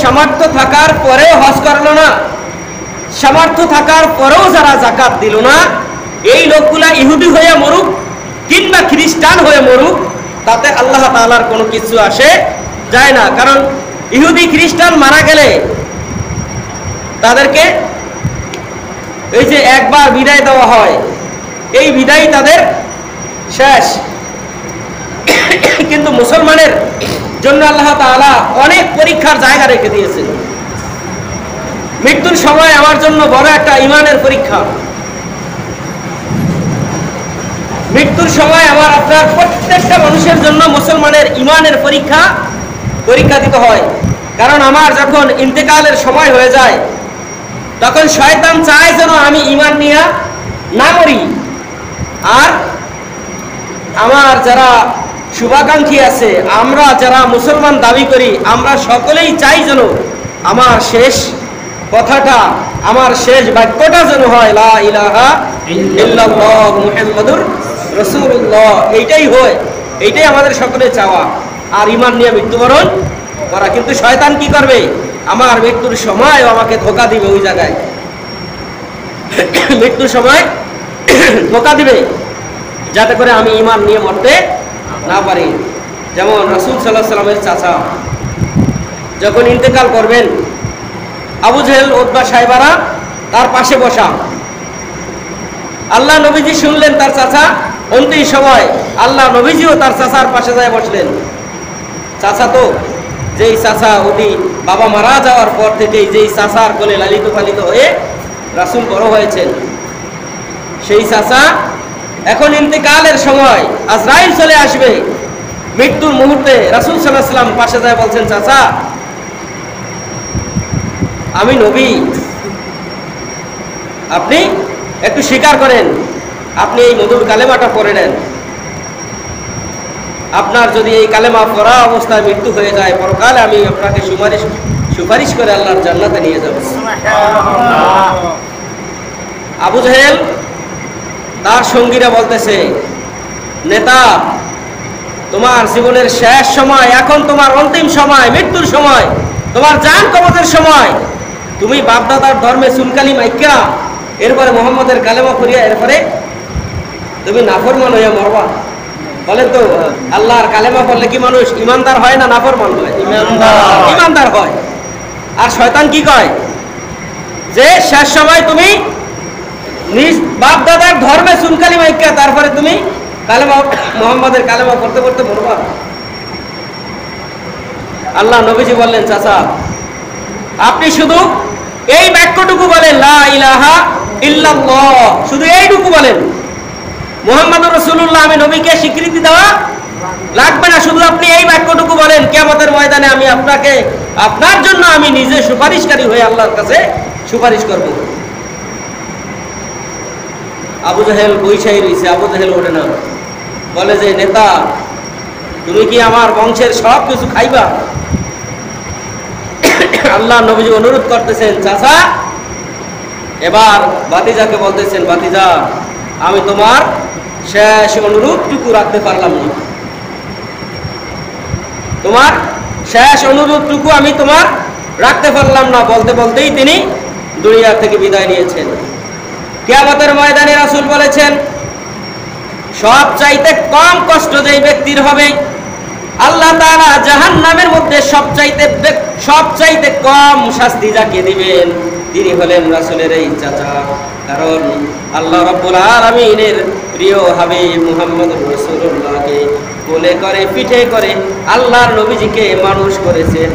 সামর্থ্য থাকার পরেও হজ করলো না, সামর্থ্য থাকার পরেও যারা যাকাত দিল না, এই লোকগুলা ইহুদি হয়ে মরুক কিংবা খ্রিস্টান হয়ে মরুক, তাতে আল্লাহ তাআলার কোনো কিছু আসে যায় না। কারণ ইহুদি খ্রিস্টান মারা গেলে তাদেরকে এই যে একবার বিদায় দেওয়া হয়, এই বিদায় তাদের শেষ। কিন্তু মুসলমানের জন্য আল্লাহ তাআলা অনেক পরীক্ষার জায়গা রেখে দিয়েছেন। মৃত্যুর সময় আমার জন্য বড় একটা ঈমানের পরীক্ষা। মৃত্যুর সময় আমার আপনার প্রত্যেকটা মানুষের জন্য মুসলমানের ঈমানের পরীক্ষা দিতে হয়। কারণ আমার যখন ইন্তেকালের সময় হয়ে যায়, তখন শয়তান চায় যেন আমি ঈমান নিয়ে না মরি। আর আমার যারা শুভাকাঙ্ক্ষী আছে, আমরা যারা মুসলমান দাবি করি, আমরা সকলেই চাই যেন আমার শেষ কথাটা, আমার শেষ বাক্যটা যেন হয় লা ইলাহা ইল্লাল্লাহ মুহাম্মাদুর রাসূলুল্লাহ। এইটাই হয়, এইটাই আমাদের সকলের চাওয়া, আর ঈমান নিয়ে মৃত্যুবরণ করা। কিন্তু শয়তান কি করবে? আমার মৃত্যুর সময় আমাকে ধোঁকা দিবে, ওই জায়গায় মৃত্যুর সময় ধোঁকা দিবে, যাতে করে আমি ঈমান নিয়ে মরতে না পারি। যেমন রাসূল সাল্লাল্লাহু আলাইহি সাল্লামের চাচা যখন ইন্তেকাল করবেন, আবু জেহেল, উতবা, সাইবারা তার পাশে বসা। আল্লাহ নবীজি শুনলেন তার চাচা অন্তিম সময়, আল্লাহ নবীজিও তার চাচার পাশে যায় বসলেন। চাচা তো যেই চাচা ওদি বাবা মারা যাওয়ার পর থেকেই যেই চাচার কোলে লালিত পালিত হয়ে রাসূল বড় হয়েছেন, সেই চাচা এখন ইন্তেকালের সময় আজরাইল চলে আসবে, মৃত্যুর মুহূর্তে রাসূল সাল্লাল্লাহু আলাইহি ওয়াসাল্লাম পাশে যায় বলছেন, চাচা আমি নবী, আপনি একটু স্বীকার করেন, আপনি এই মধুর কালেমাটা পড়ে নেন। আপনার যদি এই কালেমা পড়া অবস্থায় মৃত্যু হয়ে যায়, পরকালে আমি আপনাকে সুপারিশ করে আল্লাহর জান্নাতে নিয়ে যাব। আবু জেহেল তার সঙ্গীরা বলতেছে, নেতা, তোমার জীবনের শেষ সময়, এখন তোমার অন্তিম সময়, মৃত্যুর সময়, তোমার জান কবজের সময়, তুমি বাপদাদার ধর্মে চুনকালি মাইকা এরপরে মোহাম্মদের কালেমা করিয়া এরপরে তুমি নাফরমান হইয়া মরবা। বলেন তো, আল্লাহর কালেমা পড়লে কি মানুষ ইমানদার হয় না নাফরমান হয়? ইমানদার হয়। আর শয়তান কি কয়? যে শেষ সময় তুমি নিজ বাপ দাদার ধর্মে চুনকালি মাইকা তারপরে তুমি কালেমা, মোহাম্মদের কালেমা করতে করতে মরবা। আল্লাহ নবীজি বললেন, চাচা আপনি শুধু এই বাক্যটুকু বলেন, লা ইলাহা ইল্লাল্লাহ, শুধু এইটুকু বলেন, মুহাম্মাদুর রাসূলুল্লাহ, আমি নবীকে স্বীকৃতি দেওয়া লাগবে না, শুধু আপনি এই বাক্যটুকু বলেন, কিয়ামতের ময়দানে আমি আপনাকে, আপনার জন্য আমি নিজে সুপারিশকারী হয়ে আল্লাহর কাছে সুপারিশ করব। আবু জেহেল বৈশাই রয়েছে, আবু জেহেল ওঠে না, বলে যে নেতা, তুমি কি আমার বংশের সব কিছু খাইবা? আল্লাহ নবীজি অনুরোধ করতেছেন, চাচা এবার ভাতিজাকে বলতেছেন, ভাতিজা আমি তোমার শেষ অনুরোধটুকু রাখতে পারলাম না, তোমার শেষ অনুরোধটুকু আমি তোমার রাখতে পারলাম না। বলতে বলতেই তিনি দুনিয়া থেকে বিদায় নিয়েছেন। কিয়ামতের ময়দানে রাসূল বলেছেন, সবচাইতে কম কষ্ট যেই ব্যক্তির হবে, আল্লাহ তাআলা জাহান্নামের মধ্যে সবচাইতে কম শাস্তি যাকে দিবেন, তিনি হলেন রাসূলের এই চাচা। কারণ আল্লাহ রাব্বুল আলামিনের প্রিয় হাবিব মুহাম্মদুর রাসূলুল্লাহকে কোলে করে পিঠে করে আল্লাহর নবীজিকে মানুষ করেছেন।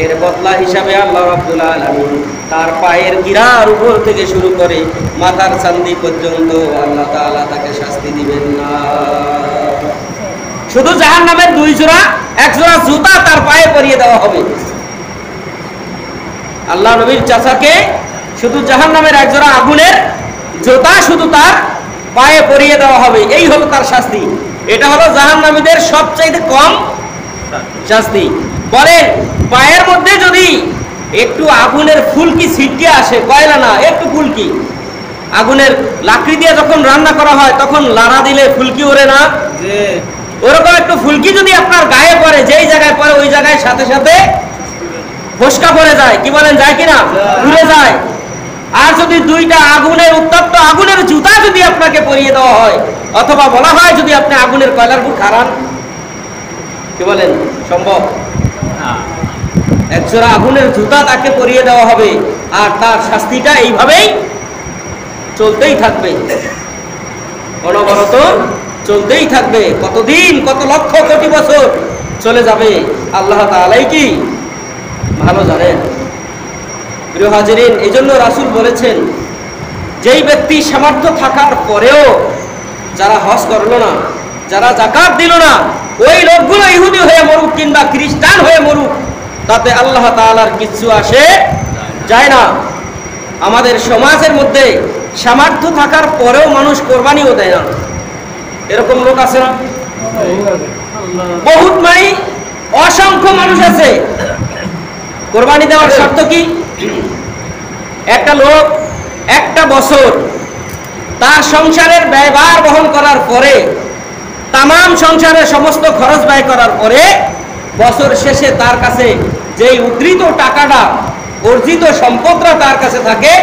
এর বদলা হিসাবে আল্লাহ রাব্বুল আলামিন তার পায়ের গিরার উপর থেকে শুরু করে মাথার চান্দি পর্যন্ত আল্লাহ তাআলা তাকে শাস্তি দিবেন না। শুধু জাহান্নামের এক জোড়া জুতা তার পায়ে পরিয়ে দেওয়া হবে। আল্লাহ নবীর চাচাকে শুধু জাহান্নামের এক জোড়া আগুনের জুতা শুধু তার পায়ে পরিয়ে দেওয়া হবে, এই হলো তার শাস্তি। এটা হলো জাহান্নামীদের সবচাইতে কম শাস্তি। বলেন, পায়ের মধ্যে যদি একটু আগুনের ফুলকি ছিটকে আসে, কয়লা না, একটু ফুলকি, আগুনের লাকড়ি দিয়ে যখন রান্না করা হয় তখন লাড়া দিলে ফুলকি ওড়ে না? ওরকম একটু ফুলকি যদি আপনার গায়ে পড়ে, যেই জায়গায় পড়ে ওই জায়গায় সাথে সাথে ফসকা পড়ে যায়, কি বলেন, যায় কিনা, পুড়ে যায়। আর যদি দুইটা আগুনের উত্তপ্ত আগুনের জুতা যদি আপনাকে পরিয়ে দেওয়া হয়, অথবা বলা হয় যদি আপনি আগুনের কয়লার বুক খারান, কি বলেন, সম্ভব? একজোড়া আগুনের জুতা তাকে পরিয়ে দেওয়া হবে, আর তার শাস্তিটা এইভাবেই চলতেই থাকবে, অনবরত চলতেই থাকবে। কতদিন, কত লক্ষ কোটি বছর চলে যাবে আল্লাহ তাআলাই কি ভালো জানেন। প্রিয় হাজিরিন, এই জন্য রাসূল বলেছেন, যেই ব্যক্তি সামর্থ্য থাকার পরেও যারা হজ করলো না, যারা যাকাত দিল না, ওই লোকগুলো ইহুদি হয়ে মরুক কিংবা খ্রিস্টান হয়ে মরুক, তাতে আল্লাহ তাআলার কিছু আসে যায় না। আমাদের সমাজের মধ্যে সামর্থ্য থাকার পরেও মানুষ কোরবানিও দেয় না, এরকম লোক আছে না? বহুত মানে অসংখ্য মানুষ আছে। কোরবানি দেওয়ার শর্ত কি? একটা লোক একটা বছর তার সংসারের ব্যয়ভার বহন করার পরে, তামাম সংসারের সমস্ত খরচ ব্যয় করার পরে, বছর শেষে তার কাছে যেই উদ্ধৃত টাকাটা, অর্জিত সম্পদটা তার কাছে থাকে,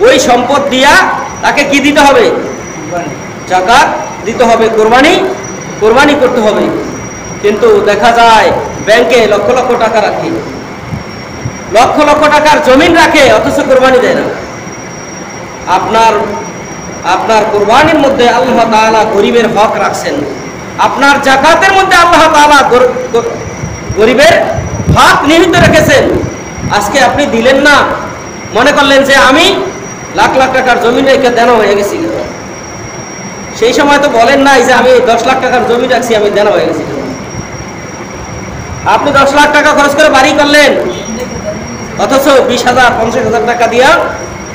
ওই সম্পদ দিয়া তাকে কি দিতে হবে? যাকাত দিতে হবে, কোরবানি করতে হবে। কিন্তু দেখা যায় ব্যাংকে লক্ষ লক্ষ টাকা রাখে, লক্ষ লক্ষ টাকার জমিন রাখে, অথচ কোরবানি দেয় না। আপনার কোরবানির মধ্যে আল্লাহ তাআলা গরিবের হক রাখছেন, আপনার যাকাতের মধ্যে আল্লাহ তাআলা গরিবের হক নিহিত রেখেছেন। আজকে আপনি দিলেন না, মনে করলেন যে আমি লাখ লাখ টাকার জমি রেখে দেনা হয়ে গেছি। সেই সময় তো বলেন নাই যে আমি 10 লাখ টাকার জমি রাখছি, আমি দেনা হয়ে গেছি। আপনি 10 লাখ টাকা খরচ করে বাড়ি করলেন, অথচ 20,000 50,000 টাকা দিয়া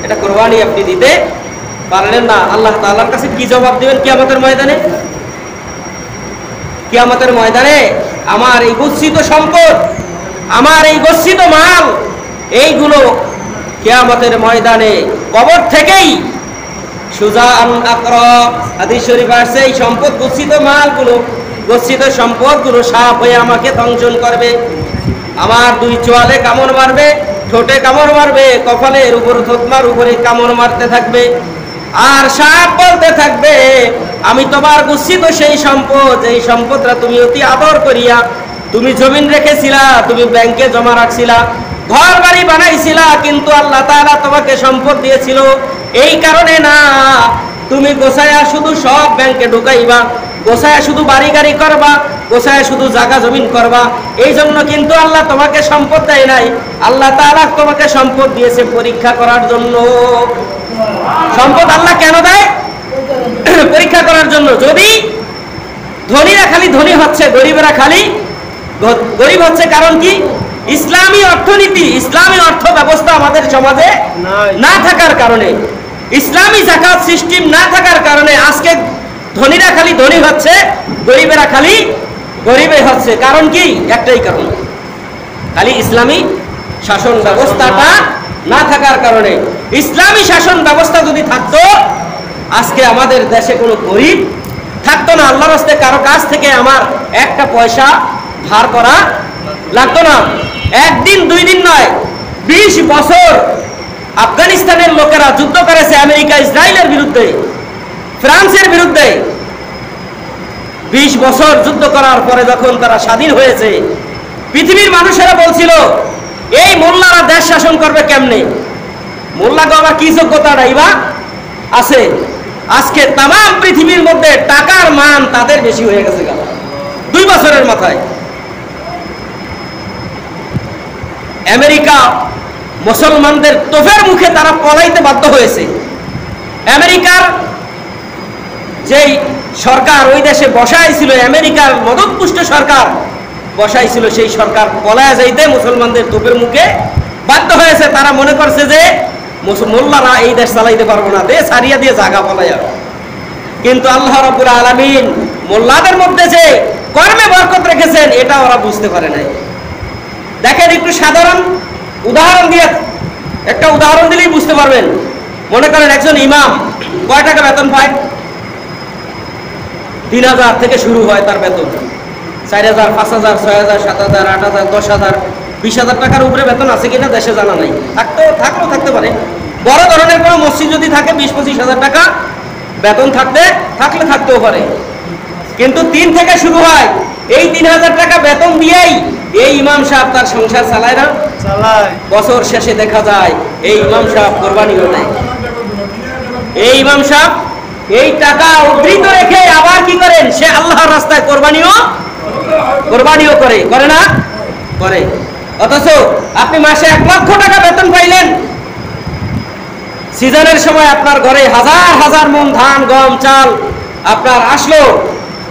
এটা কোরবানি আপনি দিতে পারলেন না। আল্লাহ তাআলার কাছে কি জবাব দিবেন কিয়ামতের ময়দানে? কিয়ামতের ময়দানে আমার এই গচ্ছিত সম্পদ, আমার এই গচ্ছিত মাল, এইগুলো কিয়ামতের ময়দানে কবর থেকেই সুজাআন আকরা, হাদিস শরীফ আছে, এই সম্পদ, গচ্ছিত মালগুলো, গচ্ছিত সম্পদগুলো সাপ হয়ে আমাকে দংশন করবে। আমার 2 চোয়ালে কামড় মারবে, ঠোঁটে কামড় মারবে, কপালের উপর, থুতমার উপরে কামড় মারতে থাকবে। আর সাপ বলতে থাকবে, আমি তোমার গচ্ছিত সেই সম্পদ, এই সম্পদটা তুমি অতি আদর করিয়া তুমি জমিন রেখেছিলা, তুমি ব্যাংকে জমা রাখছিলা, ঘর বাড়ি বানাইছিলা, কিন্তু আল্লাহ তাআলা তোমাকে সম্পদ দিয়েছিল এই কারণে না, তুমি গোছায়া শুধু সব ব্যাংকে ঢুকাইবা, গোছায়া শুধু বাড়ি গাড়ি করবা, গোছায়া শুধু জায়গা জমিন করবা, এই জন্য কিন্তু আল্লাহ তোমাকে সম্পদ দেয় নাই। আল্লাহ তাআলা তোমাকে সম্পদ দিয়েছে পরীক্ষা করার জন্য। সম্পদ আল্লাহ কেন দেয়? পরীক্ষা করার জন্য। যদি ধনীরা খালি ধনী হচ্ছে, গরিবেরা খালি গরিব হচ্ছে, কারণ কি? ইসলামী অর্থনীতি, ইসলামী অর্থ ব্যবস্থা আমাদের সমাজে না থাকার কারণে, ইসলামী যাকাত সিস্টেম না থাকার কারণে আজকে ধনীরা খালি ধনী হচ্ছে, গরিবেরা খালি গরিবে হচ্ছে। কারণ কি? একটাই কারণ, খালি ইসলামী শাসন ব্যবস্থাটা না থাকার কারণে। ইসলামী শাসন ব্যবস্থা যদি থাকতো, আজকে আমাদের দেশে কোনো গরিব থাকতো না। আল্লাহর রাস্তে কারো কাছ থেকে আমার একটা পয়সা ধার করা লাগতো না। একদিন 2 দিন নয়, 20 বছর আফগানিস্তানের লোকেরা যুদ্ধ করেছে আমেরিকা ইসরায়েলের বিরুদ্ধে, ফ্রান্সের বিরুদ্ধে। 20 বছর যুদ্ধ করার পরে যখন তারা স্বাধীন হয়েছে, পৃথিবীর মানুষেরা বলছিল এই মোল্লারা দেশ শাসন করবে কেমনে? মোল্লাকে আবার কি যোগ্যতা নাইবা আছে? আজকে তাম পৃথিবীর মধ্যে টাকার মান তাদের বেশি হয়ে গেছে 2 বছরের মাথায়। আমেরিকা মুসলমানদের তোফের মুখে তারা পলাইতে বাধ্য হয়েছে। আমেরিকার যেই সরকার ওই দেশে বসাইছিল, আমেরিকার মদতপুষ্ট সরকার বসাইছিল, সেই সরকার পলায়া যাইতে মুসলমানদের তোপের মুখে বাধ্য হয়েছে। তারা মনে করছে যে মোল্লারা এই দেশ চালাইতে পারবো না, দেশ হারিয়ে দিয়ে জায়গা পলাইয়া। কিন্তু আল্লাহ রাব্বুল আলামিন মোল্লাদের মধ্যে যে কর্মে বরকত রেখেছেন, এটা ওরা বুঝতে পারে নাই। দেখেন, একটু সাধারণ উদাহরণ দিয়ে, একটা উদাহরণ দিলেই বুঝতে পারবেন। মনে করেন একজন ইমাম কয় টাকা বেতন পায়? 3000 থেকে শুরু হয় তার বেতন। 4000, 5000, 6000, 7000, 8000, 10,000, 20,000 টাকার উপরে বেতন আছে কিনা দেশে জানা নাই, থাকলেও থাকতে পারে। বড় ধরনের কোনো মসজিদ যদি থাকে 20-25,000 টাকা বেতন থাকতেও পারে। কিন্তু 3 থেকে শুরু হয়, এই 3,000 টাকা বেতন দিয়েই এই ইমাম সাহেব তার সংসার চালায় না? চালায়। বছর শেষে দেখা যায় এই ইমাম সাহেব কোরবানিও দেয়। এই ইমাম সাহেব এই টাকা উদ্ধৃত রেখে আবার কি করেন, সে আল্লাহর রাস্তায় কোরবানিও করে না? করে। অথচ আপনি মাসে 1 লক্ষ টাকা বেতন পাইলেন, সিজনের সময় আপনার ঘরে হাজার হাজার মন ধান, গম, চাল আপনার আসলো,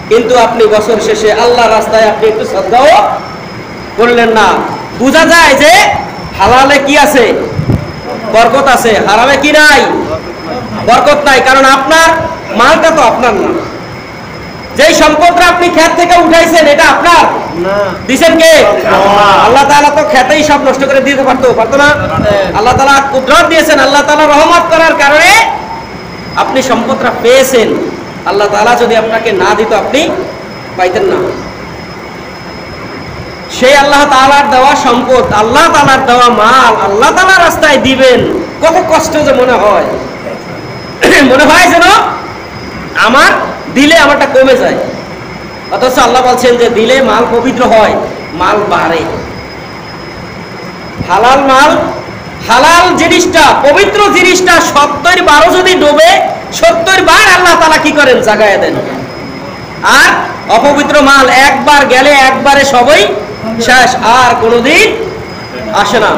কিন্তু আপনি বছর শেষে আল্লাহর রাস্তায় আপনি একটু সদকাও করলেন না। বোঝা যায় যে হালালে কি আছে? বরকত আছে। হারামে কি নাই? বরকত নাই। কারণ আপনার মালটা তো আপনার না। যেই সম্পদটা আপনি ক্ষেত থেকে উঠাইছেন এটা আপনার না, দিবেন কে? আল্লাহ তাআলা তো ক্ষেতেই সব নষ্ট করে দিতে পারতো না? আল্লাহ তাআলা কুদরত দিয়েছেন, আল্লাহ তাআলা রহমত করার কারণে আপনি সম্পদটা পেয়েছেন। আল্লাহ তাআলা যদি আপনাকে না দিত আপনি পাইতেন না। সেই আল্লাহ তাআলার দেওয়া সম্পদ, আল্লাহ তাআলার দেওয়া মাল আল্লাহ তাআলার রাস্তায় দিবেন, কত কষ্ট যে মনে হয় যেন আমার দিলে আমারটা কমে যায়। অথচ আল্লাহ বলছেন যে দিলে মাল পবিত্র হয়, মাল বাড়ে। হালাল মাল, হালাল জিনিসটা, পবিত্র জিনিসটা 70 বারও যদি ডোবে 70 বার আল্লাহ তাআলা কি করেন? জাগায় দেন। আর অপবিত্র মাল একবার গেলে একবারে সবই শেষ, আর কোনোদিন আসে না।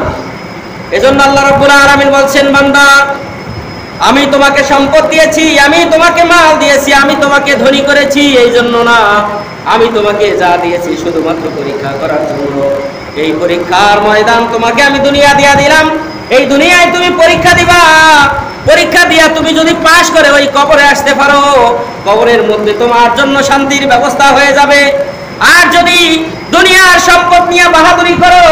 এজন্য আল্লাহ রাব্বুল আলামিন বলছেন, বান্দা আমি তোমাকে সম্পদ দিয়েছি, আমি তোমাকে মাল দিয়েছি, আমি তোমাকে ধনী করেছি এই জন্য না, আমি তোমাকে যা দিয়েছি শুধুমাত্র পরীক্ষা করার জন্য। এই পরীক্ষার ময়দান তোমাকে আমি দুনিয়া দিয়া দিলাম, এই দুনিয়ায় তুমি পরীক্ষা দিবা। পরীক্ষা দিয়া তুমি যদি পাশ করে ওই কবরে আসতে পারো, কবরের মধ্যে তোমার জন্য শান্তির ব্যবস্থা হয়ে যাবে। আর যদি দুনিয়ার সম্পদ নিয়ে বাহাদুরি করো,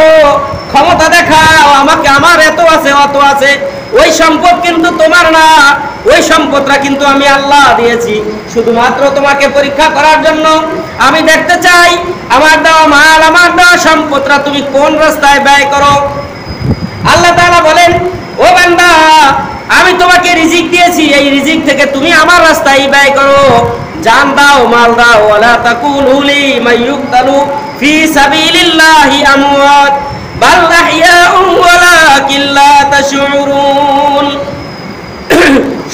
ক্ষমতা দেখাও, আমাকে আমার এত আছে অত আছে, ওই সম্পদ কিন্তু তোমার না, ওই সম্পদটা কিন্তু আমি আল্লাহ দিয়েছি শুধুমাত্র তোমাকে পরীক্ষা করার জন্য। আমি দেখতে চাই আমার দেওয়া মাল, আমার দেওয়া সম্পদটা তুমি কোন রাস্তায় ব্যয় করো। আল্লাহ তাআলা বলেন, ও বান্দা আমি তোমাকে রিজিক দিয়েছি, এই রিজিক থেকে তুমি আমার রাস্তায় ব্যয় করো। জান দাও, মাল দাও। ওয়ালা তাকুলু লিমান ইউকতালু ফি সাবিলিল্লাহি আমওয়াত বাল আহইয়াউন ওয়ালাকিন লা তাশউরুন।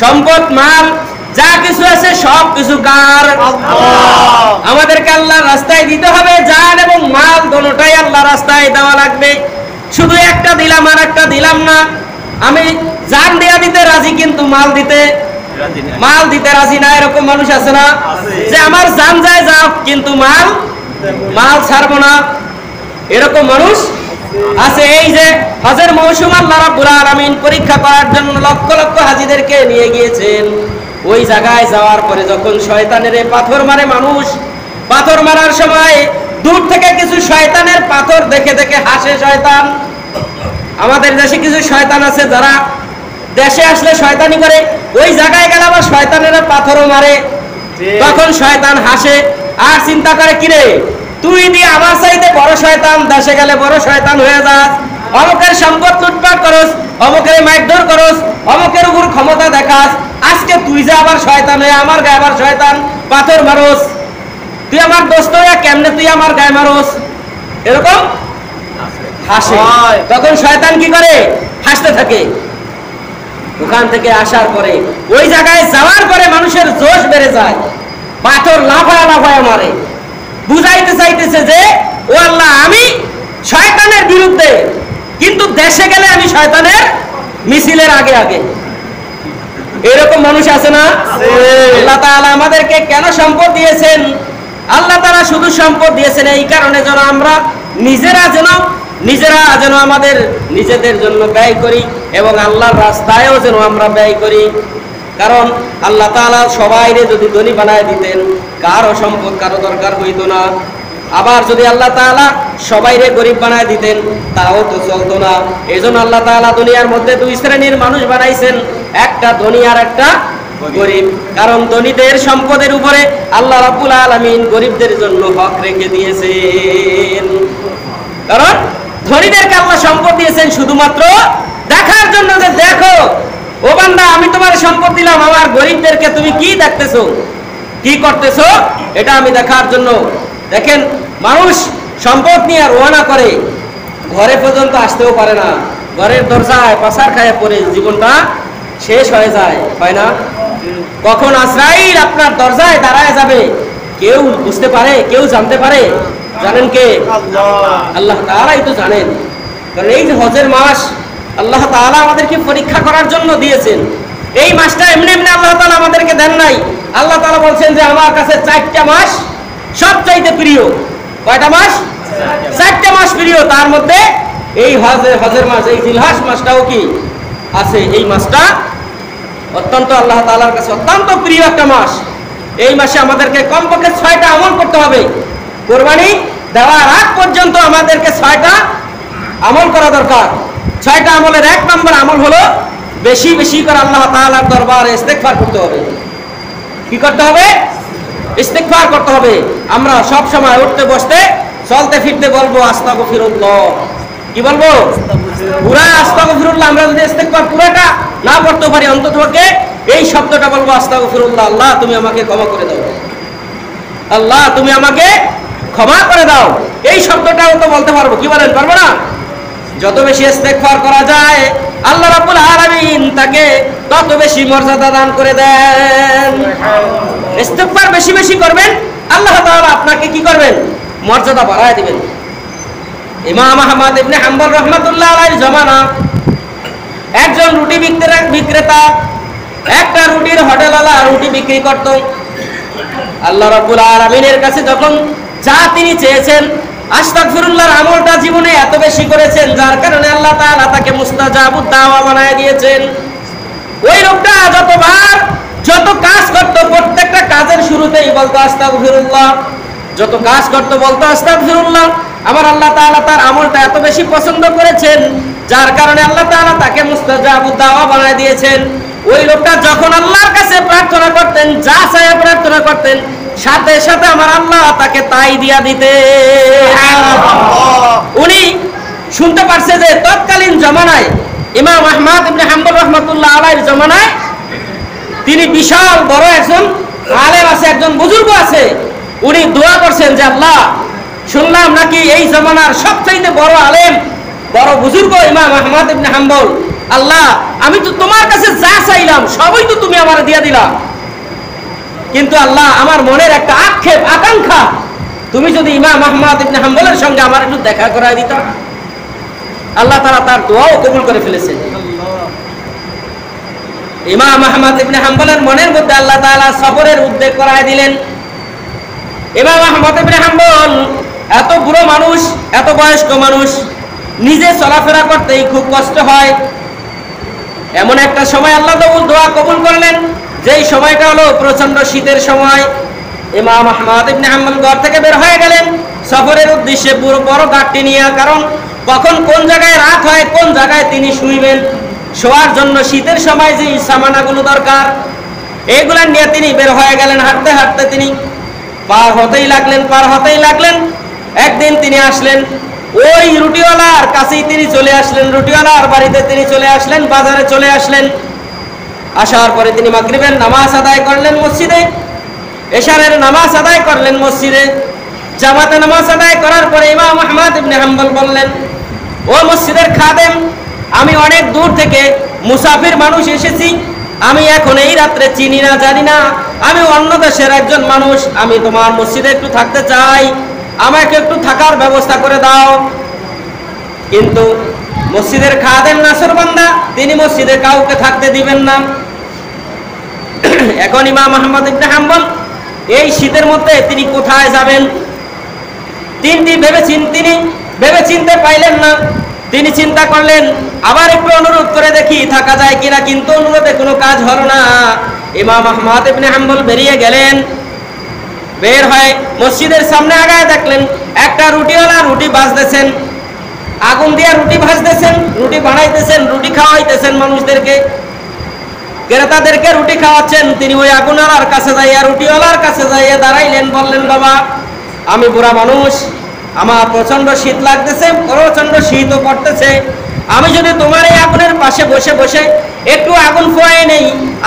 সম্পদ, মাল যা কিছু আছে সব কিছু কার? আল্লাহ। আমাদেরকে আল্লাহর রাস্তায় দিতে হবে। জান এবং মাল দুটোটাই আল্লাহর রাস্তায় দেওয়া লাগবে। শুধু একটা দিলাম আর একটা দিলাম না। আমি জান দেয়া দিতে রাজি, কিন্তু মাল দিতে রাজি না। এরকম মানুষ আছে না? যে আমার জান যায় যাও, কিন্তু মাল ছাড়বো না। এরকম মানুষ আছে। এই যে হজের মৌসুম আল্লাহ রাব্বুল আলামিন পরীক্ষা করার জন্য লক্ষ লক্ষ হাজীদেরকে নিয়ে গিয়েছেন। ওই জায়গায় যাওয়ার পরে যখন শয়তানের পাথর মারে মানুষ, পাথর মারার সময় দূর থেকে কিছু শয়তানের পাথর দেখে দেখে হাসে শয়তান। আমাদের দেশে কিছু শয়তান আছে যারা দেশে আসলে শয়তানি করে, ওই জায়গায় গেলে আবার শয়তানেরা পাথরও মারে। তখন শয়তান হাসে আর চিন্তা করে, কিরে তুই দিয়ে আমার চাইতে বড় শয়তান, দেশে গেলে বড় শয়তান হয়ে যাস, অমুকের সম্পদ লুটপাট করস, অমুকের মারধর করস, অমুকের উপর ক্ষমতা দেখাস, আজকে তুই যে আবার শয়তান হয়ে আমার গায়ে আবার শয়তান পাথর মারস, তুই আমার দোস্ত হয়ে কেমনে তুই আমার গায়ে মারস, এরকম হাসে। তখন শয়তান কি করে? হাসতে থাকে। ওখান থেকে আসার পরে ওই জায়গায় যাওয়ার পরে মানুষের জোশ বেড়ে যায়, পাথর লাফায়া লাফায়া মারে, বুঝাইতে চাইতেছে যে ও আল্লাহ আমি শয়তানের বিরুদ্ধে, কিন্তু দেশে গেলে আমি শয়তানের মিছিলের আগে আগে। এরকম মানুষ আছে না? আল্লাহ তাআলা আমাদেরকে কেন সম্পদ দিয়েছেন? আল্লাহ তাআলা শুধু সম্পদ দিয়েছেন এই কারণে যেন আমরা নিজেরা যেন আমাদের নিজেদের জন্য ব্যয় করি এবং আল্লাহর রাস্তায়ও যেন আমরা ব্যয় করি। কারণ আল্লাহ তাআলা সবাইরে যদি ধনী বানায় দিতেন, কারো সম্পদ কারো দরকার হইতো না। আবার যদি আল্লাহ তাআলা সবাইরে গরিব বানায় দিতেন, তাও তো চলতো না। এজন্য আল্লাহ তাআলা দুনিয়ার মধ্যে দুই শ্রেণীর মানুষ বানাইছেন, একটা ধনী আর একটা গরিব। কারণ ধনীদের সম্পদের উপরে আল্লাহ রাব্বুল আলামিন গরিবদের জন্য হক রেখে দিয়েছেন। কারণ ধনীদেরকে আল্লাহ সম্পদ দিয়েছেন শুধুমাত্র দেখার জন্য, যে দেখো ও বান্দা আমি তোমার সম্পদ দিলাম, আমার গরিবদেরকে তুমি কি দেখতেছো, কি করতেছো, এটা আমি দেখার জন্য। দেখেন মানুষ সম্পদ নিয়ে রওনা করে, ঘরে পর্যন্ত আসতেও পারে না, ঘরের দরজায় পাছার খায় পড়ে জীবনটা শেষ হয়ে যায়, হয় না? কখন আজরাইল আপনার দরজায় দাঁড়ায় যাবে কেউ বুঝতে পারে, কেউ জানতে পারে? জানেন কে? আল্লাহ তাআলাই তো জানেন। কারণ এই যে হজের মাস আল্লাহ তাআলা আমাদেরকে পরীক্ষা করার জন্য দিয়েছেন। এই মাসটা এমনি এমনি আল্লাহ তাআলা আমাদেরকে দেন নাই। আল্লাহ তাআলা বলছেন যে আমার কাছে 4টা মাস সবচাইতে প্রিয়। কয়টা মাস? 4টা মাস প্রিয়। তার মধ্যে এই হজের মাস, এই জিলহজ মাসটাও কি আছে? এই মাসটা অত্যন্ত আল্লাহ তাআলার কাছে অত্যন্ত প্রিয় একটা মাস। এই মাসে আমাদেরকে কমপক্ষে 6টা আমল করতে হবে। কোরবানি দেওয়ার আগ পর্যন্ত আমাদেরকে 6টা আমল করা দরকার। 6টা আমলের 1 নম্বর আমল হলো বেশি বেশি করে আল্লাহ তাআলার দরবারে ইস্তেগফার করতে হবে। কি করতে হবে? ইস্তেগফার করতে হবে। আমরা সব সময় উঠতে বসতে চলতে ফিরতে বলবো আস্তাগফিরুল্লাহ। কি বলবো? পুরা আস্তাগফিরুল্লাহ। আমরা যদি ইস্তেগফার পুরাটা না করতে পারি, অন্ততপক্ষে এই শব্দটা বলবো আস্তাগফিরুল্লাহ, আল্লাহ তুমি আমাকে ক্ষমা করে দাও, আল্লাহ তুমি আমাকে ক্ষমা করে দাও। এই শব্দটাও তো বলতে পারবো, কি বলেন? পারবো না? যত বেশি ইস্তেগফার করা যায় আল্লাহ রাব্বুল আলামিন তাকে তত বেশি মর্যাদা দান করে দেন। ইস্তেগফার বেশি বেশি করবেন, আল্লাহ তাআলা আপনাকে কি করবেন? মর্যাদা বাড়ায় দিবেন। ইমাম আহমদ ইবনে হাম্বল রাহমাতুল্লাহ আলাইহির জামানা একজন রুটি বিক্রেতা একটা রুটির হোটেলওয়ালা রুটি বিক্রি করত। আল্লাহ রাব্বুল আলামিনের কাছে যখন যা তিনি চেয়েছেন, আস্তাগফিরুল্লাহর আমলটা জীবনে এত বেশি করেছেন, যার কারণে আল্লাহ তাআলা তাকে মুস্তাজাবুদ দাওয়া বানায় দিয়েছেন। ওই লোকটা যতবার যত কাজ করত, প্রত্যেকটা কাজের শুরুতেই বলতো আস্তাগফিরুল্লাহ। যত কাজ করত বলতো আস্তাগফিরুল্লাহ। আমার আল্লাহ তাআলা তার আমলটা এত বেশি পছন্দ করেছেন, যার কারণে আল্লাহ তাআলা তাকে মুস্তাজাবুদ দাওয়া বানায় দিয়েছেন। ওই লোকটা যখন আল্লাহর কাছে প্রার্থনা করতেন, যা চায় প্রার্থনা করতেন, সাথে সাথে আমার আল্লাহ তাকে তাই দিয়া দিতে। উনি শুনতে পারছে যে তৎকালীন জমানায় ইমাম আহমদ ইবনে হাম্বল রাহমাতুল্লাহ আলাইহির জমানায় তিনি বিশাল বড় একজন আলেম আছে, একজন বুজুর্গ আছে। উনি দোয়া করছেন যে আল্লাহ, শুনলাম নাকি এই জমানার সবচেয়ে বড় আলেম, বড় বুজুর্গ ইমাম আহমদ ইবনে হাম্বল, আল্লাহ আমি তো তোমার কাছে যা চাইলাম সবই তো তুমি আমার দিয়া দিলা, কিন্তু আল্লাহ আমার মনের একটা আক্ষেপ আকাঙ্ক্ষা, তুমি যদি ইমাম আহমদ ইবনে হাম্বলের সঙ্গে আমার একটু দেখা করায় দিতা। আল্লাহ তাআলা তার দোয়াও কবুল করে ফেলেছেন। ইমাম আহমদ ইবনে হাম্বলের মনের মধ্যে আল্লাহ তাআলা সফরের উদ্যোগ করায় দিলেন। ইমাম আহমদ ইবনে হাম্বল এত বুড়ো মানুষ, এত বয়স্ক মানুষ, নিজে চলাফেরা করতেই খুব কষ্ট হয়। এমন একটা সময় আল্লাহ দোয়া কবুল করলেন, যেই সময়টা হলো প্রচন্ড শীতের সময়। ইমাম আহমদ ইবনে হাম্বল ঘর থেকে বের হয়ে গেলেন সফরের উদ্দেশ্যে, বড় গাড়ি নিয়ে। কারণ কখন কোন জায়গায় রাত হয়, কোন জায়গায় তিনি শুইবেন, শোয়ার জন্য শীতের সময় যে সামানাগুলো দরকার, এগুলা নিয়ে তিনি বের হয়ে গেলেন। হাঁটতে হাঁটতে তিনি পার হতেই লাগলেন। একদিন তিনি আসলেন ওই রুটিওয়ালার কাছেই তিনি চলে আসলেন, রুটিওয়ালার বাড়িতে তিনি চলে আসলেন, বাজারে চলে আসলেন। আসার পরে তিনি মাগরিবের নামাজ আদায় করলেন মসজিদে, এশারের নামাজ আদায় করলেন মসজিদে। জামাতে নামাজ আদায় করার পরে ইমাম আহমদ ইবনে হাম্বল বললেন, ও মসজিদের খাদেম, আমি অনেক দূর থেকে মুসাফির মানুষ এসেছি, আমি এখন এই রাত্রে চিনি না জানি না, আমি অন্য দেশের একজন মানুষ, আমি তোমার মসজিদে একটু থাকতে চাই, আমাকে একটু থাকার ব্যবস্থা করে দাও। কিন্তু মসজিদের খাদেম নাসরবান্দা, তিনি মসজিদে কাউকে থাকতে দিবেন না। এখন ইমাম আহমদ ইবনে হাম্বল এই শীতের মধ্যে তিনি কোথায় যাবেন? তিনি ভেবে চিনতে পাইলেন না। তিনি চিন্তা করলেন আবার একটু অনুরোধ করে দেখি থাকা যায় কিনা, কিন্তু অনুরোধে কোনো কাজ হলো না। ইমাম আহমদ ইবনে হাম্বল বেরিয়ে গেলেন। বের হয়ে মসজিদের সামনে আগায় দেখলেন একটা রুটিওয়ালা রুটি ভাজতেছেন, আগুন দিয়ে রুটি ভাজতেছেন, রুটি বানাইতেছেন, রুটি খাওয়াইতেছেন মানুষদেরকে, ক্রেতাদেরকে রুটি খাওয়াচ্ছেন। তিনি ওই আগুনওয়ালার কাছে যাইয়া, রুটিওয়ালার কাছে যাইয়া দাঁড়াইলেন, বললেন, বাবা আমি বুড়া মানুষ, আমার প্রচন্ড শীত লাগতেছে, প্রচন্ড শীতও পড়তেছে, আমি যদি তোমার এই আগুনের পাশে বসে বসে একটু আগুন পোয়াই নেই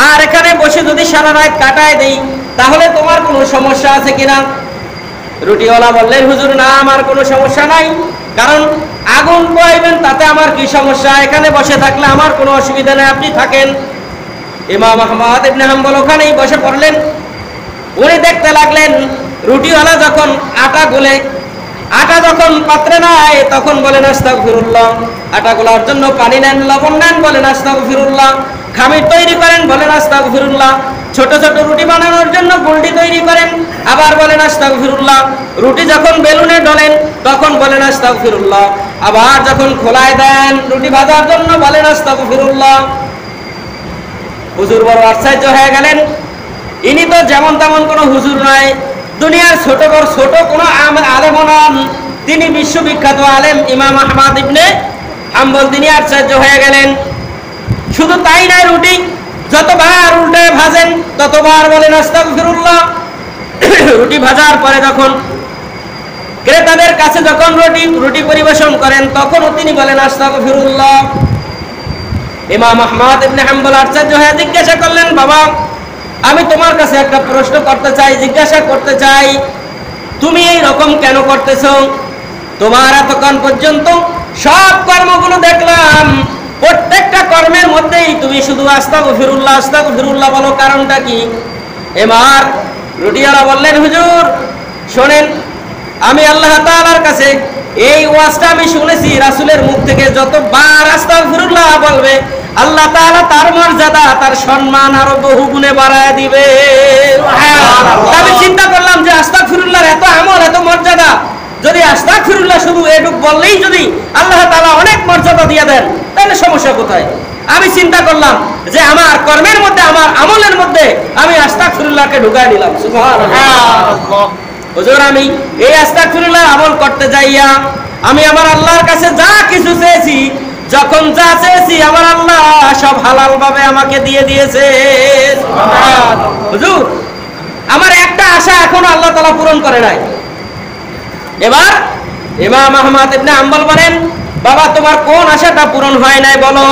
আর এখানে বসে যদি সারা রাত কাটায় দেই তাহলে তোমার কোনো সমস্যা আছে কিনা? রুটিওয়ালা বললেন, হুজুর না, আমার কোনো সমস্যা নাই, কারণ আগুন পোয়াইবেন তাতে আমার কি সমস্যা, এখানে বসে থাকলে আমার কোনো অসুবিধা নেই, আপনি থাকেন। ইমাম আহমদ ইবনে হাম্বল ওখানেই বসে পড়লেন। উনি দেখতে লাগলেন রুটিওয়ালা যখন আটা গোলে, আটা যখন পাত্রে নেয় তখন বলেন আস্তাগফিরুল্লাহ, আটা গোলার জন্য পানি নেন, লবণ নেন, বলেন আস্তাগফিরুল্লাহ, খামির তৈরি করেন, বলেন আস্তাগফিরুল্লাহ, ছোট ছোট রুটি বানানোর জন্য গুলটি তৈরি করেন, আবার বলেন আস্তাগফিরুল্লাহ, রুটি যখন বেলুনে ডলেন তখন বলেন আস্তাগফিরুল্লাহ, আবার যখন খোলায় দেন রুটি ভাজার জন্য বলেন আস্তাগফিরুল্লাহ। হুজুর বড় আশ্চর্য হয়ে গেলেন, ইনি তো যেমন তেমন কোনো হুজুর নয়, দুনিয়ার ছোট বড় ছোট কোনো আলেম নন, তিনি বিশ্ববিখ্যাত আলেম ইমাম আহমদ ইবনে হাম্বল। তিনি আশ্চর্য হয়ে গেলেন। শুধু তাই নয়, রুটি যতবার উল্টে ভাজেন ততবার বলেন আস্তাগফিরুল্লাহ। রুটি ভাজার পরে যখন ক্রেতাদের কাছে যখন রুটি পরিবেশন করেন তখনও তিনি বলেন আস্তাগফিরুল্লাহ। ইমাম আহমদ ইবনে হাম্বল আশ্চর্য হয়ে জিজ্ঞাসা করলেন, বাবা আমি তোমার কাছে একটা প্রশ্ন করতে চাই, জিজ্ঞাসা করতে চাই, তুমি এই রকম কেন করতেছো? তোমার এতক্ষণ পর্যন্ত সব কর্মগুলো দেখলাম, প্রত্যেকটা কর্মের মধ্যেই তুমি শুধু আস্তাগফিরুল্লাহ আস্তাগফিরুল্লাহ বলো, কারণটা কি? এবার রুটিওয়ালা বললেন, হুজুর শোনেন, আমি আল্লাহ তাআলার কাছে এই ওয়াজটা আমি শুনেছি, রাসূলের মুখ থেকে যতবার আস্তাগফিরুল্লাহ বলবে আল্লাহ তাআলা তার মর্যাদা, তার সম্মান আরো বহু গুণে বাড়ায় দিবে। আমি চিন্তা করলাম যে আস্তাগফিরুল্লাহর এত আমল, এত মর্যাদা, যদি আস্তাগফিরুল্লাহ শুধু এটুক বললেই যদি আল্লাহ তাআলা অনেক মর্যাদা দিয়ে দেন তাহলে সমস্যা কোথায়? আমি চিন্তা করলাম যে আমার কর্মের মধ্যে, আমার আমলের মধ্যে আমি আস্তাগফিরুল্লাহকে ঢুকায় নিলাম। সুবহানাল্লাহ। হুজুর আমি এই আস্তাগফিরুল্লাহ আমল করতে যাইয়া আমি আমার আল্লাহর কাছে যা কিছু চেয়েছি, যখন যা চেয়েছি আমার আল্লাহ সব হালাল ভাবে আমাকে দিয়ে দিয়েছে। হুজুর আমার একটা আশা এখনো আল্লাহ তাআলা পূরণ করে নাই। এবার ইমাম আহমদ ইবনে হাম্বল বলেন, বাবা তোমার কোন আশাটা পূরণ হয় নাই বলো?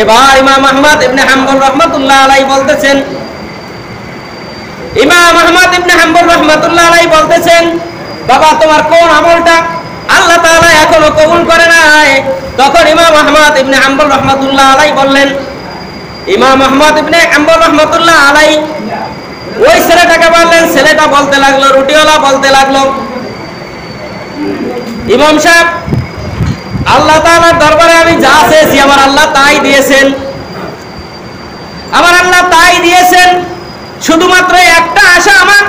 এবার ইমাম আহমদ ইবনে হাম্বল রাহমাতুল্লাহ আলাইহি বলতেছেন, ইমাম আহমদ ইবনে হাম্বল রাহমাতুল্লাহ আলাইহি বলতেছেন, বাবা তোমার কোন আমলটা আল্লাহ তাআলা এখনো কবুল করে নাই? তখন ইমাম আহমদ ইবনে হাম্বল রাহমাতুল্লাহ আলাইহি বললেন, ইমাম আহমদ ইবনে হাম্বল রাহমাতুল্লাহ আলাইহি ওই ছেলেটাকে বললেন, ছেলেটা বলতে লাগলো, রুটিওয়ালা বলতে লাগলো, ইমাম সাহেব আল্লাহ তাআলার দরবারে আমি যা চেয়েছি আমার আল্লাহ তাই দিয়েছেন, আমার আল্লাহ তাই দিয়েছেন, শুধুমাত্র একটা আশা আমার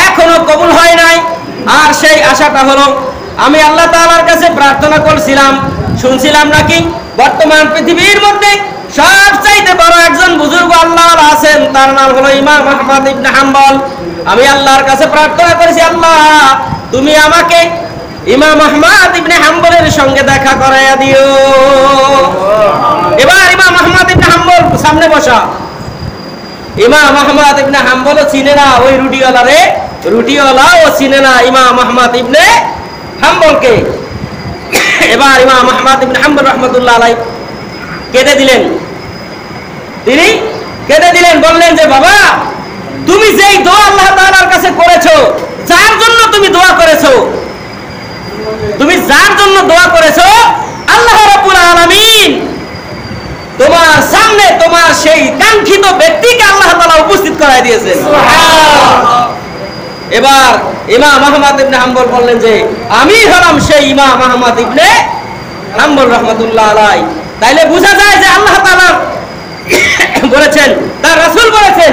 এখনো কবুল হয় নাই, আর সেই আশাটা হলো আমি আল্লাহ তাআলার কাছে প্রার্থনা করছিলাম, শুনছিলাম নাকি বর্তমান পৃথিবীর মধ্যে সবচাইতে বড় একজন বুজুর্গ আল্লাহর আছেন, তার নাম হলো ইমাম আহমদ ইবনে হাম্বল। আমি আল্লাহর কাছে প্রার্থনা করেছি, আল্লাহ তুমি আমাকে ইমাম আহমদ ইবনে হাম্বলের সঙ্গে দেখা করাইয়া দিও। এবার ইমাম আহমদ ইবনে হাম্বল সামনে বসা, ইমাম আহমদ ইবনে হাম্বলও চিনে না ওই রুটিওয়ালারে, রুটিওয়ালাও চিনে না ইমাম আহমদ ইবনে হাম্বলকে। এবার ইমাম আহমদ ইবনে হাম্বল রাহমাতুল্লাহ আলাইহি কেঁদে দিলেন, তিনি কেঁদে দিলেন, বললেন যে বাবা তুমি যেই দোয়া আল্লাহ তাআলার কাছে করেছো, যার জন্য তুমি দোয়া করেছো, তুমি যার জন্য দোয়া করেছো আল্লাহ রাব্বুল আলামিন তোমার সামনে তোমার সেই কাঙ্ক্ষিত ব্যক্তিকে আল্লাহ তাআলা উপস্থিত করায় দিয়েছেন। সুবহানাল্লাহ। এবার ইমাম আহমদ ইবনে হাম্বল বললেন যে আমি হলাম সেই ইমাম আহমদ ইবনে হাম্বল রাহমাতুল্লাহ আলাইহি। তাইলে বোঝা যায় যে আল্লাহ তাআলা বলেছেন, তার রাসূল বলেছেন,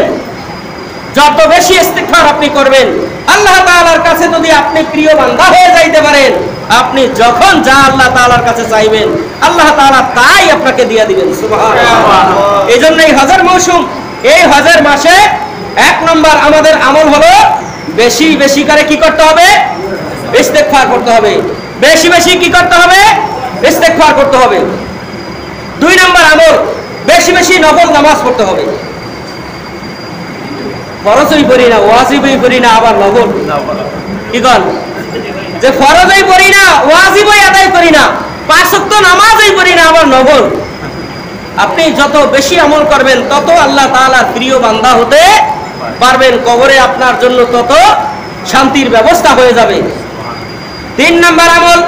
যত বেশি ইস্তিগফার আপনি করবেন আল্লাহ তাআলার কাছে যদি আপনি প্রিয় বান্দা হয়ে যাইতে পারেন, আপনি যখন যা আল্লাহ তাআলার কাছে চাইবেন আল্লাহ তাআলা তাই আপনাকে দিয়ে দিবেন। সুবহানাল্লাহ। এইজন্যই হজের মৌসুম, এই হজের মাসে এক নম্বর আমাদের আমল হলো বেশি বেশি করে কি করতে হবে? ইস্তিগফার করতে হবে। বেশি বেশি কি করতে হবে? ইস্তিগফার করতে হবে। দুই নম্বর আমল, বেশি বেশি নফল নামাজ পড়তে হবে। ফরজই পড়ি না, ওয়াজিবই পড়ি না, আবার নফল কি কর? যে ফরজই পড়ি না, ওয়াজিবই আদায় করি না, 5 ওয়াক্ত নামাজই পড়ি না, আবার নফল। আপনি যত বেশি আমল করবেন তত আল্লাহ তাআলার প্রিয় বান্দা হতে পারবেন, কবরে আপনার জন্য তত শান্তির ব্যবস্থা হয়ে যাবে। 3 নম্বর আমল,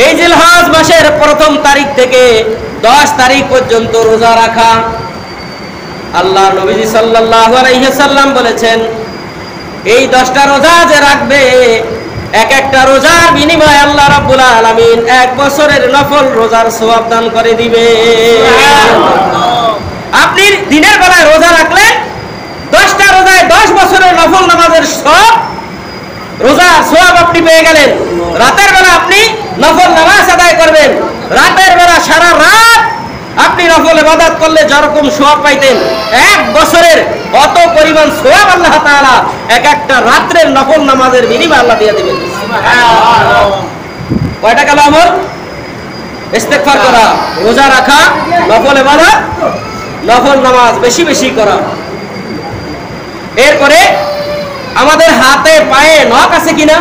এই জিলহজ মাসের 1ম তারিখ থেকে 10 তারিখ পর্যন্ত রোজা রাখা। আল্লাহ নবীজি সাল্লাল্লাহু আলাইহি সাল্লাম বলেছেন, এই 10টা রোজা যে রাখবে, এক একটা রোজার বিনিময়ে আল্লাহ রাব্বুল আলামিন 1 বছরের নফল রোজার সওয়াব দান করে দিবে। আপনি দিনের বেলায় রোজা রাখলেন, 10টা রোজায় 10 বছরের নফল নামাজের সওয়াব, রোজার সওয়াব আপনি পেয়ে গেলেন। রাতের বেলা আপনি নফল নামাজ আদায় করবেন, রাতের বেলা সারা রাত আপনি নফল ইবাদত করলে যেরকম সওয়াব পাইতেন, 1 বছরের অত পরিমাণ সওয়াব আল্লাহ তাআলা এক একটা রাতের নফল নামাজের বিনিময়ে আল্লাহ দিয়ে দিবেন। সুবহানাল্লাহ। কয়টা গেল আমল? ইস্তেগফার করা, রোজা রাখা, নফল ইবাদত, নফল নামাজ বেশি বেশি করা। এরপরে আমাদের হাতে পায়ে নখ আছে কিনা?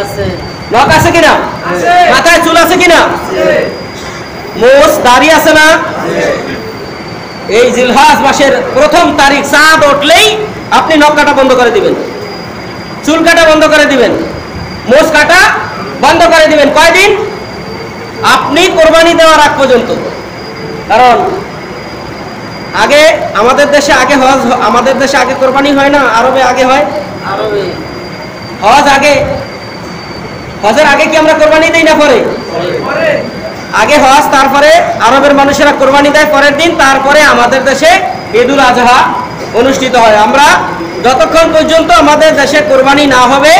আছে। নখ আছে কিনা? আছে। মাথায় চুল আছে কিনা? আছে। মোষ দাড়ি আছে না? এই জিলহজ মাসের 1ম তারিখ চাঁদ উঠলেই আপনি নখ কাটা বন্ধ করে দিবেন, চুল কাটা বন্ধ করে দিবেন, মোষ কাটা বন্ধ করে দিবেন। কয়দিন? আপনি কোরবানি দেওয়ার আগ পর্যন্ত। কারণ আগে আমাদের দেশে আগে হজ, আমাদের দেশে আগে কোরবানি হয় না, আরবে আগে হয়। আরবে হজ আগে, হজের আগে কি আমরা কোরবানি দেই না? পরে আগে হজ, তারপরে আরবের মানুষেরা কোরবানি দেয় পরের দিন, তারপরে আমাদের দেশে ঈদুল আজহা অনুষ্ঠিত হয়। আমরা যতক্ষণ পর্যন্ত আমাদের দেশে কোরবানি না হবে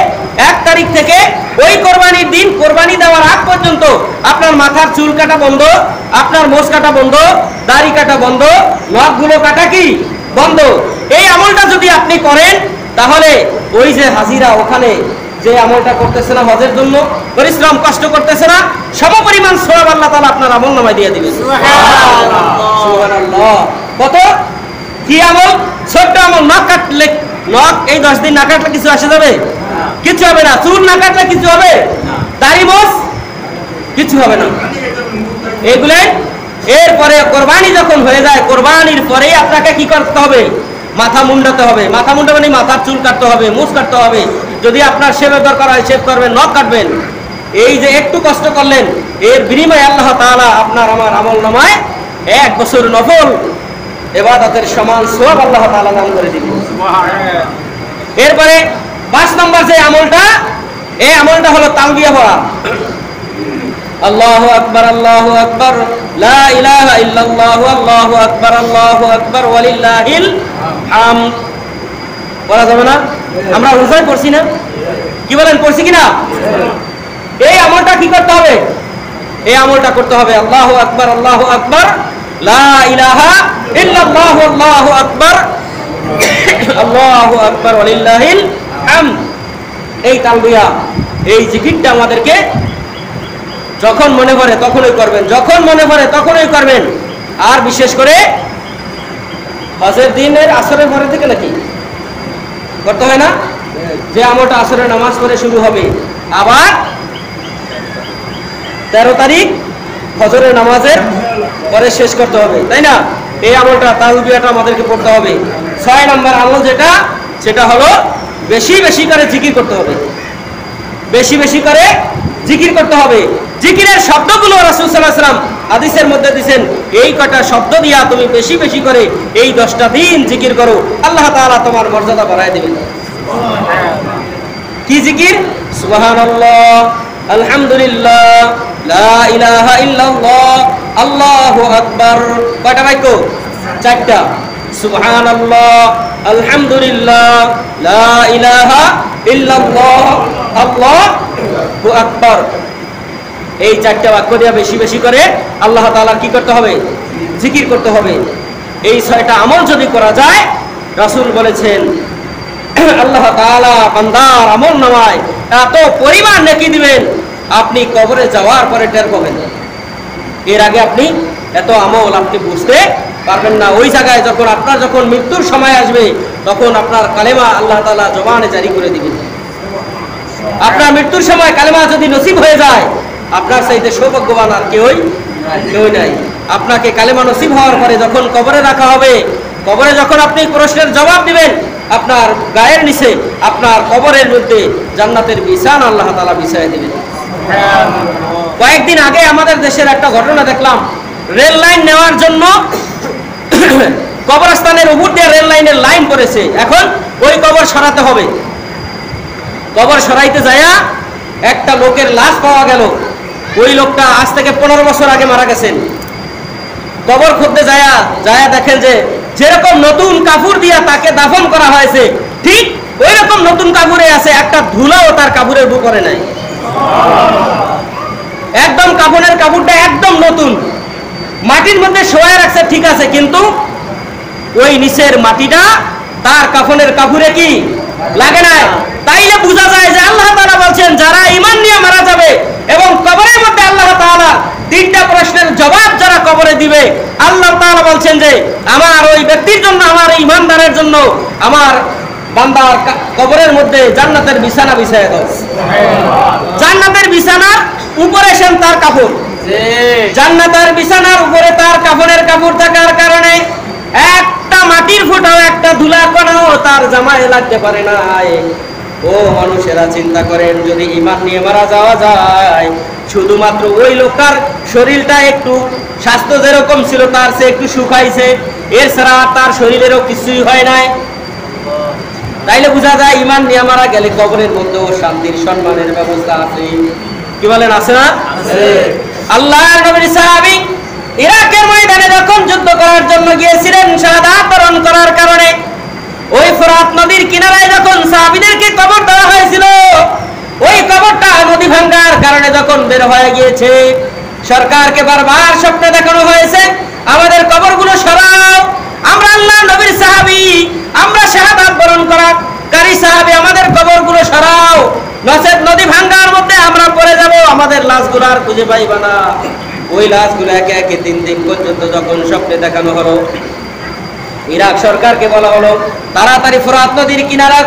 1 তারিখ থেকে ওই কোরবানির দিন, কোরবানি দেওয়ার আগ পর্যন্ত আপনার মাথার চুল কাটা বন্ধ, আপনার মোষ কাটা বন্ধ, দাড়ি কাটা বন্ধ, নখগুলো কাটা কি বন্ধ। এই আমলটা যদি আপনি করেন, তাহলে ওই যে হাজিরা ওখানে যে আমলটা করতেছে না, হজের জন্য পরিশ্রম কষ্ট করতেছে না, সমপরিমাণ সওয়াব আল্লাহ তাআলা আপনার আমল নামায় দিয়ে দিবেন। সুবহানাল্লাহ, সুবহানাল্লাহ। কত কি আমল, ছোট্ট আমল। নখ কাটলে, নখ এই 10 দিন না কাটলে কিছু আসে যাবে? কিছু হবে না। চুল না কাটলে কিছু হবে? দাড়ি মোষ কিছু হবে না। এগুলাই। এরপরে কোরবানি যখন হয়ে যায়, কোরবানির পরে আপনাকে কি করতে হবে? মাথা মুন্ডাতে হবে। মাথা মুন্ডা মানে মাথার চুল কাটতে হবে, মুছ কাটতে হবে। যদি আপনার শেভের দরকার হয় শেভ করবেন, নখ কাটবেন। এই যে একটু কষ্ট করলেন, এর বিনিময়ে আল্লাহ তাআলা আপনার আমার আমল নামায় 1 বছর নফল ইবাদতের সমান সওয়াব আল্লাহ তাআলা দান করে দিবেন। সুবহানাল্লাহ। এরপরে 5 নম্বর যে আমলটা, এই আমলটা হলো তালবিয়া পড়া। আল্লাহু আকবার, আল্লাহু আকবার, লা ইলাহা ইল্লাল্লাহ, আল্লাহু আকবার, আল্লাহু আকবার, ওয়ালিল্লাহিল হামদ। বলা যাবে না? আমরা রোজায় পড়ছি না? কি বলেন, পড়ছি কিনা? এই আমলটা কি করতে হবে? এই আমলটা করতে হবে আল্লাহু আকবার, আল্লাহু আকবার, লা ইলাহা ইল্লাল্লাহ, আল্লাহু আকবার, আল্লাহু আকবার, ওয়ালিল্লাহিল হামদ। এই তালবিয়া, এই জিকিরটা আমাদেরকে যখন মনে পড়ে তখনই করবেন, যখন মনে পড়ে তখনই করবেন। আর বিশেষ করে হজের দিনের আসরের পরে থেকে নাকি করতে হয় না? যে আমলটা আসরের নামাজ পড়ে শুরু হবে, আবার 13 তারিখ ফজরের নামাজের পরে শেষ করতে হবে, তাই না? এই আমলটা, তালবিয়াটা আমাদেরকে পড়তে হবে। 6 নম্বর আমল যেটা, সেটা হলো বেশি বেশি করে জিকির করতে হবে। বেশি বেশি করে জিকির করতে হবে। জিকিরের শব্দগুলো রাসূল সাল্লাল্লাহু আলাইহি ওয়াসাল্লাম হাদিসের মধ্যে দিয়েছেন, এই কটা শব্দ দিয়া তুমি বেশি বেশি করে এই 10টা দিন জিকির করো, আল্লাহ তাআলা তোমার মর্যাদা বাড়ায় দিবেন। কি জিকির? সুবহানাল্লাহ, আলহামদুলিল্লাহ, লা ইলাহা ইল্লাল্লাহ, আল্লাহু আকবার। কয়টা বাক্য? 4টা। সুবহানাল্লাহ, আলহামদুলিল্লাহ, লা ইলাহা ইল্লাল্লাহ, আল্লাহু আকবার। এই 4টা বাক্য দিয়ে বেশি বেশি করে আল্লাহ তাআলা কি করতে হবে? জিকির করতে হবে। এই 6টা আমল যদি করা যায়, রাসূল বলেছেন আল্লাহ তাআলা বান্দার আমল নামায় এত পরিমাণ নেকি দিবেন, আপনি কবরে যাওয়ার পরে টের পাবেন। এর আগে আপনি এত আমল আপনি বুঝতে পারবেন না। ওই জায়গায় যখন আপনার যখন মৃত্যুর সময় আসবে, তখন আপনার কালেমা আল্লাহ তাআলা জবানে জারি করে দিবেন। আপনার মৃত্যুর সময় কালেমা যদি নসিব হয়ে যায়, আপনার চাইতে সৌভাগ্যবান আর কেউই নাই। আপনাকে কালেমা নসিব হওয়ার পরে যখন কবরে রাখা হবে, কবরে যখন আপনি প্রশ্নের জবাব দিবেন, আপনার গায়ের নিচে আপনার কবরের মধ্যে জান্নাতের বিছান আল্লাহ তাআলা বিছায় দিবেন। কয়েকদিন আগে আমাদের দেশের একটা ঘটনা দেখলাম, রেল লাইন নেওয়ার জন্য কবরস্থানের উপর দিয়ে রেল লাইনের লাইন করেছে। এখন ওই কবর সরাতে হবে। কবর সরাইতে যায়া একটা লোকের লাশ পাওয়া গেল। ওই লোকটা আজ থেকে 15 বছর আগে মারা গেছেন। কবর খুঁজতে যায়া দেখেন যে যেরকম নতুন কাপড় দিয়া তাকে দাফন করা হয়েছে, ঠিক ওই রকম নতুন কাপড়ে আছে, একটা ধুলাও তার কাপড়ের উপরে নাই। একদম কাফনের কাপড়টা একদম নতুন, মাটির মধ্যে শোয়া রাখছে ঠিক আছে, কিন্তু ওই নিচের মাটিটা তার কাফনের কাপড়ে কি লাগে নাই। তাইলে বোঝা যায় যে আল্লাহ তাআলা বলছেন যারা ঈমান নিয়ে মারা যাবে এবং কবরের মধ্যে আল্লাহ তাআলা 3টা প্রশ্নের জবাব যারা কবরে দিবে, আল্লাহ তাআলা বলছেন যে আমার ওই ব্যক্তির জন্য, আমার ঈমানদারের জন্য আমার বান্দার কবরের মধ্যে জান্নাতের বিছানা বিছায় দাও। জান্নাতের বিছানার উপরে সেন তার কাপড়, জান্নাতের বিছানার উপরে তার কাফনের কাপড় থাকার কারণে একটা মাটির ফোঁটাও, একটা ধুলা কণাও তার জামায় লাগতে পারে না। ও মানুষেরা চিন্তা করেন, যদি ঈমান নিয়ে মারা যাওয়া যায়, শুধুমাত্র ওই লোকটার শরীরটা একটু স্বাস্থ্য যেরকম ছিল তার সে একটু শুকাইছে, এছাড়া তার শরীরেরও কিছুই হয় নাই। তাইলে বোঝা যায় ঈমান নিয়ে মারা গেলে কবরের মধ্যেও শান্তির সম্মানের ব্যবস্থা আছে। কি বলেন, আছে না? আল্লাহর নবীর সাহাবী ইরাকের ময়দানে যখন যুদ্ধ করার জন্য গিয়েছিলেন, শাহাদাত বরণ করার কারণে ওই ফোরাত নদীর কিনারায় যখন সাহাবীদেরকে কবর দেওয়া হয়েছিল, ওই কবরটা নদী ভাঙ্গার কারণে যখন বের হয়ে গিয়েছে, সরকারকে বারবার স্বপ্নে দেখানো হয়েছে আমাদের কবরগুলো সরাও। আমরা আল্লাহর নবীর সাহাবী, আমরা শাহাদাত বরণ করাকারী সাহাবী, আমাদের কবরগুলো সরাও, নচেত নদী ভাঙ্গার মধ্যে আমরা পড়ে যাব, আমাদের লাশগুলো আর খুঁজে পাইবা না। ওই লাশগুলো একে একে 3 দিন পর্যন্ত যখন স্বপ্নে দেখানো হলো, ইরাক সরকারকে বলা হলো তাড়াতাড়ি ফোরাত নদীর কিনারা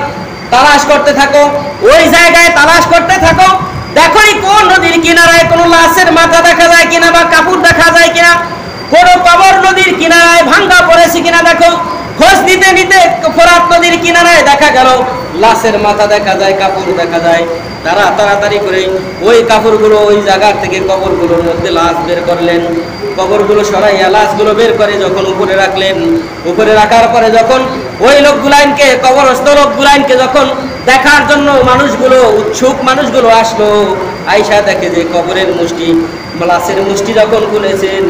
তালাশ করতে থাকো, ওই জায়গায় তালাশ করতে থাকো, দেখো কোন নদীর কিনারায় কোনো লাশের মাথা দেখা যায় কিনা বা কাপড় দেখা যায় কিনা, কোন কবর নদীর কিনারায় ভাঙ্গা পড়েছে কিনা দেখো। খোঁজ নিতে নিতে ফোরাত নদীর কিনারায় দেখা গেল লাশের মাথা দেখা যায়, কাপড় দেখা যায়। তারা তাড়াতাড়ি করে ওই কাপড়গুলো ওই জায়গা থেকে কবরগুলোর মধ্যে লাশ বের করলেন। কবরগুলো সরাইয়া লাশগুলো বের করে যখন উপরে রাখলেন, উপরে রাখার পরে যখন ওই লোকগুলাইনকে, কবরস্থ লোকগুলাইনকে যখন দেখার জন্য মানুষগুলো, উৎসুক মানুষগুলো আসলো, আইসা দেখে যে কবরের মুষ্টি, লাশের মুষ্টি যখন খুলেছেন,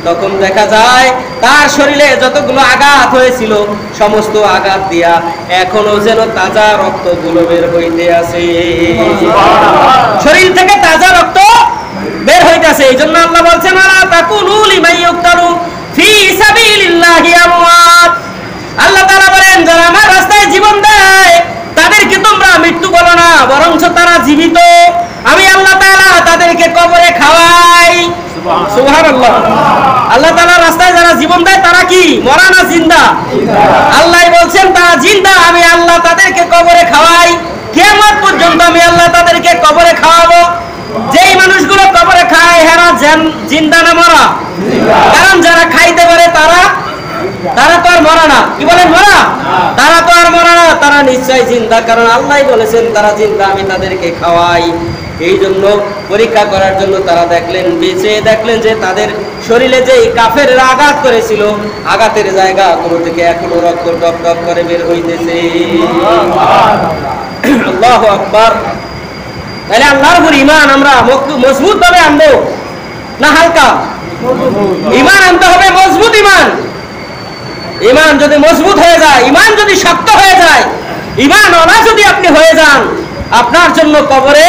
তখন দেখা যায় তার শরীরে যতগুলো আঘাত হয়েছিল সমস্ত আঘাত দিয়া এখনো যেন তাজা রক্তগুলো বের হইতে আছে। শরীর থেকে তাজা রক্ত বের হইতেছে। এই জন্য আল্লাহ বলছেন আলা তাকুলু লিমান ইউক্তালু ফি সাবিলিল্লাহি আমওয়াত। আল্লাহ তাআলা বলেন যারা আমার রাস্তায় জীবন দেয় তাদেরকে তোমরা মৃত্যু বলো না, বরঞ্চ তারা জীবিত। আমি আল্লাহ তাআলা তাদেরকে কবরে খাওয়াই। সুবহানাল্লাহ। আল্লাহ তাআলা রাস্তায় যারা জীবন দেয় তারা কি মরা না জিন্দা? আল্লাহ বলছেন তারা জিন্দা, আমি আল্লাহ তাদেরকে কবরে খাওয়াই। কিয়ামত পর্যন্ত আমি আল্লাহ তাদেরকে কবরে খাওয়াবো। যেই মানুষগুলো কবরে খায় হেরা জিন্দা না মরা? কারণ যারা খাইতে পারে তারা তো আর মরা না। কি বলেন, মরা? তারা তো আর মরা না, তারা নিশ্চয় জিন্দা, কারণ আল্লাহ বলেছেন তারা জিন্দা, আমি তাদেরকে খাওয়াই। এই জন্য পরীক্ষা করার জন্য তারা দেখলেন, বেঁচে দেখলেন যে তাদের শরীরে যে কাফের আঘাত করেছিল, আঘাতের জায়গাগুলো থেকে এখনো রক্ত টপ টপ করে বের হইতেছে। আল্লাহু আকবার। তাহলে আল্লাহর উপর ঈমান আমরা মজবুত ভাবে আনবো না হালকা? ঈমান আনতে হবে মজবুত ঈমান। ঈমান যদি মজবুত হয়ে যায়, ঈমান যদি শক্ত হয়ে যায়, ঈমান ওয়ালা যদি আপনি হয়ে যান, আপনার জন্য কবরে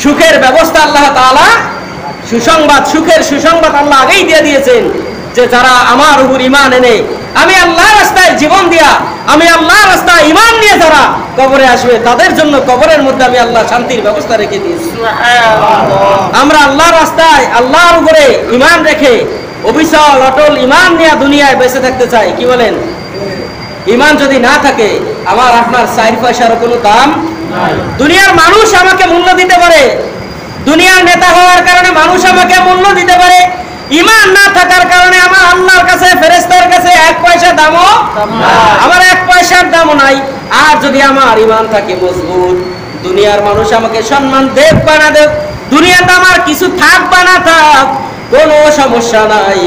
সুখের ব্যবস্থা আল্লাহ তাআলা সুসংবাদ, সুখের সুসংবাদ আল্লাহ আগেই দিয়ে দিয়েছেন যে যারা আমার উপর ঈমান এনে আমি আল্লাহর রাস্তায় জীবন দিয়া, আমি আল্লাহর রাস্তায় ঈমান নিয়ে যারা কবরে আসবে তাদের জন্য কবরের মধ্যে আমি আল্লাহ শান্তির ব্যবস্থা রেখে দিয়েছি। আমরা আল্লাহর রাস্তায় আল্লাহর উপরে ঈমান রেখে অবিচল অটল ঈমান নিয়ে দুনিয়ায় বেঁচে থাকতে চাই। কি বলেন? ঈমান যদি না থাকে আমার আপনার 4 পয়সারও কোনো দাম দুনিয়ার মানুষ আমাকে মূল্য দিতে পারে, দুনিয়ার নেতা হওয়ার কারণে মানুষ আমাকে মূল্য দিতে পারে, ঈমান না থাকার কারণে আমার আল্লাহর কাছে ফেরেশতার কাছে 1 পয়সা দামও আমার 1 পয়সার দামও নাই। আর যদি আমার ঈমান থাকে মজবুত, দুনিয়ার মানুষ আমাকে সম্মান দেব বা না দেব, দুনিয়াতে আমার কিছু থাক বা না থাক, কোনো সমস্যা নাই,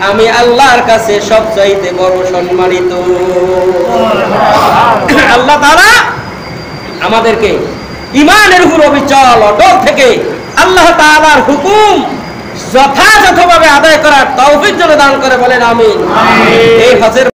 আমি আল্লাহর কাছে সবচাইতে বড় সম্মানিত। আল্লাহ তাআলা আমাদেরকে ঈমানের উপর অবিচল অটল থেকে আল্লাহ তাআলার হুকুম যথাযথভাবে আদায় করার তৌফিক যেন দান করে, বলেন আমিন। এই হজের